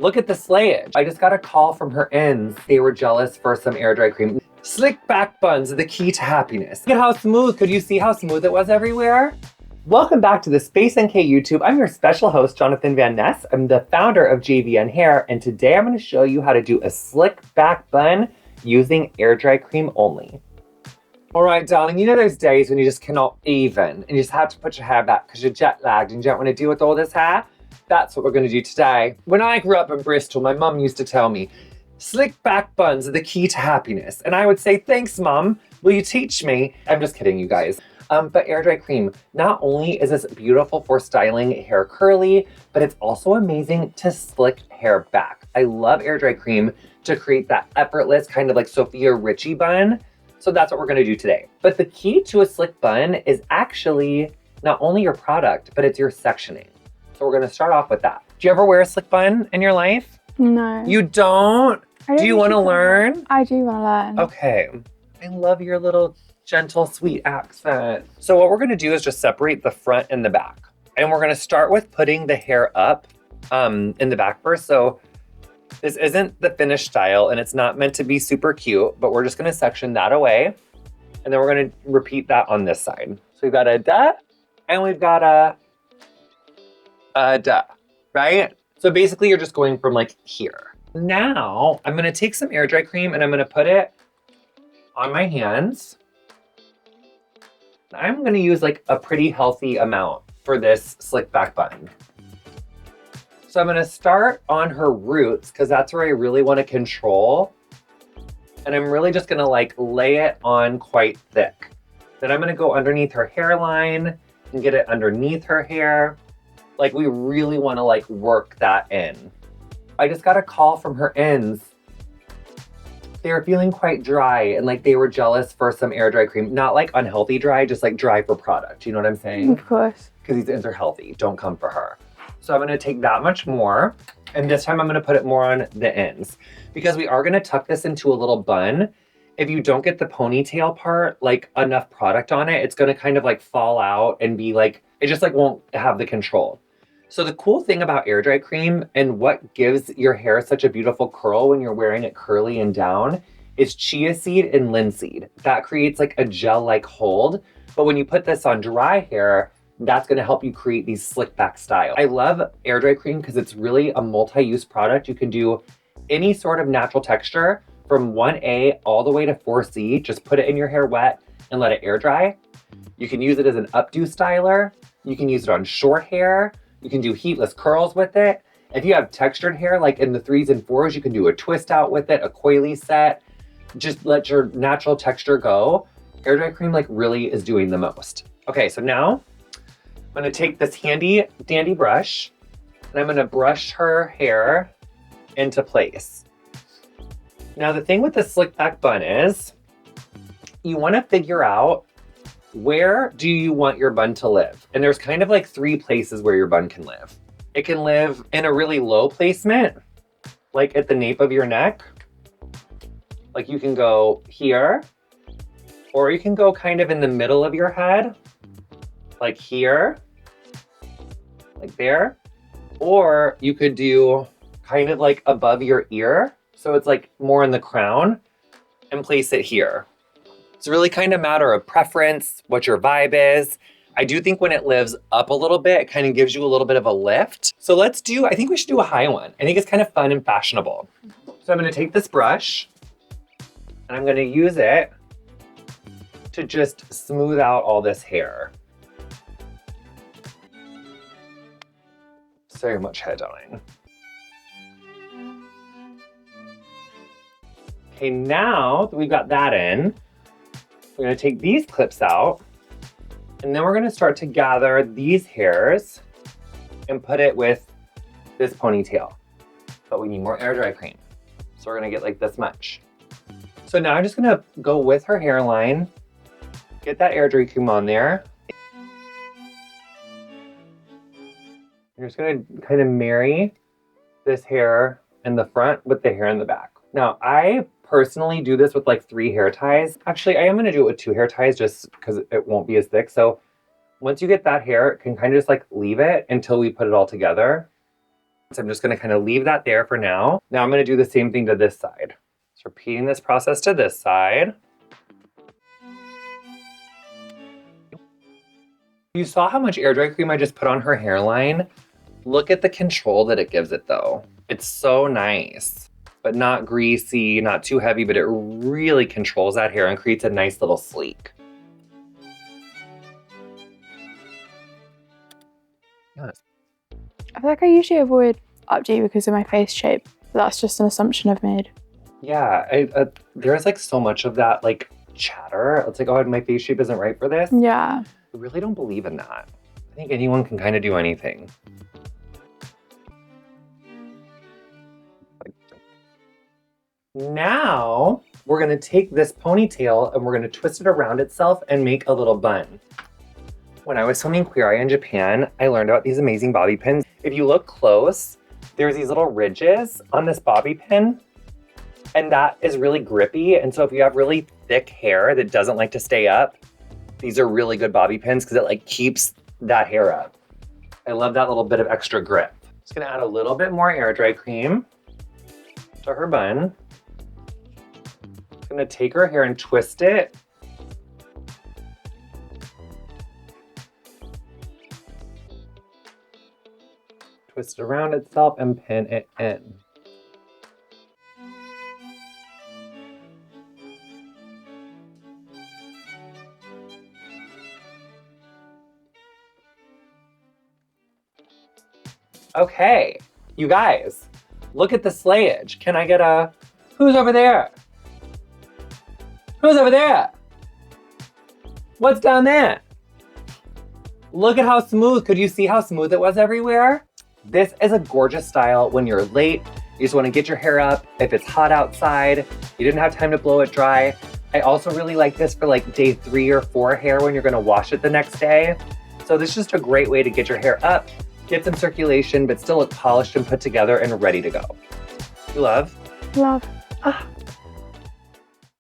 Look at the slayage. I just got a call from her ends. They were jealous for some air dry cream. Slick back buns are the key to happiness. Look at how smooth. Could you see how smooth it was everywhere? Welcome back to the Space NK YouTube. I'm your special host, Jonathan Van Ness. I'm the founder of JVN Hair, and today I'm going to show you how to do a slick back bun using air dry cream only. All right, darling, you know those days when you just cannot even, and you just have to put your hair back because you're jet lagged and you don't want to deal with all this hair? That's what we're going to do today. When I grew up in Bristol, my mum used to tell me, slick back buns are the key to happiness. And I would say, thanks, mum. Will you teach me? I'm just kidding, you guys. But air dry cream, not only is this beautiful for styling hair curly, but it's also amazing to slick hair back. I love air dry cream to create that effortless kind of like Sophia Richie bun. So that's what we're going to do today. But the key to a slick bun is actually not only your product, but it's your sectioning. So we're going to start off with that. Do you ever wear a slick bun in your life? No. You don't? Do you want to learn? I do want to learn. Okay. I love your little gentle, sweet accent. So what we're going to do is just separate the front and the back. And we're going to start with putting the hair up in the back first. So this isn't the finished style and it's not meant to be super cute, but we're just going to section that away. And then we're going to repeat that on this side. So we've got a da and we've got a da, right? So basically you're just going from like here. Now I'm gonna take some air dry cream and I'm gonna put it on my hands. I'm gonna use like a pretty healthy amount for this slick back bun. So I'm gonna start on her roots because that's where I really wanna control. And I'm really just gonna like lay it on quite thick. Then I'm gonna go underneath her hairline and get it underneath her hair. Like we really want to like work that in. I just got a call from her ends. They were feeling quite dry and like they were jealous for some air dry cream. Not like unhealthy dry, just like dry for product. You know what I'm saying? Of course. Because these ends are healthy. Don't come for her. So I'm going to take that much more. And this time I'm going to put it more on the ends. Because we are going to tuck this into a little bun. If you don't get the ponytail part, like enough product on it, it's going to kind of like fall out and be like, it just like won't have the control. So the cool thing about air dry cream and what gives your hair such a beautiful curl when you're wearing it curly and down is chia seed and linseed. That creates like a gel-like hold. But when you put this on dry hair, that's gonna help you create these slick back style. I love air dry cream because it's really a multi-use product. You can do any sort of natural texture from 1A all the way to 4C. Just put it in your hair wet and let it air dry. You can use it as an updo styler. You can use it on short hair. You can do heatless curls with it. If you have textured hair, like in the 3s and 4s, you can do a twist out with it, a coily set. Just let your natural texture go. Air dry cream like really is doing the most. Okay, so now I'm gonna take this handy dandy brush and I'm gonna brush her hair into place. Now the thing with the slick back bun is you wanna figure out where do you want your bun to live? And there's kind of like 3 places where your bun can live. It can live in a really low placement, like at the nape of your neck. Like you can go here, or you can go kind of in the middle of your head, like here, like there. Or you could do kind of like above your ear. So it's like more in the crown and place it here. It's really kind of a matter of preference, what your vibe is. I do think when it lives up a little bit, it kind of gives you a little bit of a lift. So I think we should do a high one. I think it's kind of fun and fashionable. So I'm gonna take this brush and I'm gonna use it to just smooth out all this hair. So much hair dyeing. Okay, now that we've got that in, we're gonna take these clips out and then we're gonna start to gather these hairs and put it with this ponytail. But we need more air dry cream. So we're gonna get like this much. So now I'm just gonna go with her hairline, get that air dry cream on there. You're just gonna kind of marry this hair in the front with the hair in the back. Now I personally do this with like 3 hair ties. Actually, I am gonna do it with 2 hair ties just because it won't be as thick. So once you get that hair, you can kind of just like leave it until we put it all together. So I'm just gonna kind of leave that there for now. Now I'm gonna do the same thing to this side. So repeating this process to this side. You saw how much air dry cream I just put on her hairline? Look at the control that it gives it though. It's so nice, but not greasy, not too heavy, but it really controls that hair and creates a nice little sleek. Yes. I feel like I usually avoid updo because of my face shape, but that's just an assumption I've made. Yeah, there's like so much of that like chatter. It's like, oh, my face shape isn't right for this. Yeah. I really don't believe in that. I think anyone can kind of do anything. Now, we're gonna take this ponytail and we're gonna twist it around itself and make a little bun. When I was filming Queer Eye in Japan, I learned about these amazing bobby pins. If you look close, there's these little ridges on this bobby pin, and that is really grippy. And so if you have really thick hair that doesn't like to stay up, these are really good bobby pins because it like keeps that hair up. I love that little bit of extra grip. Just gonna add a little bit more air dry cream to her bun. Gonna take her hair and twist it. Twist it around itself and pin it in. Okay, you guys, look at the slayage. Can I get a, who's over there? Who's over there? What's down there? Look at how smooth. Could you see how smooth it was everywhere? This is a gorgeous style when you're late. You just want to get your hair up. If it's hot outside, you didn't have time to blow it dry. I also really like this for like day 3 or 4 hair when you're going to wash it the next day. So this is just a great way to get your hair up, get some circulation, but still look polished and put together and ready to go. You love? Love. Ah.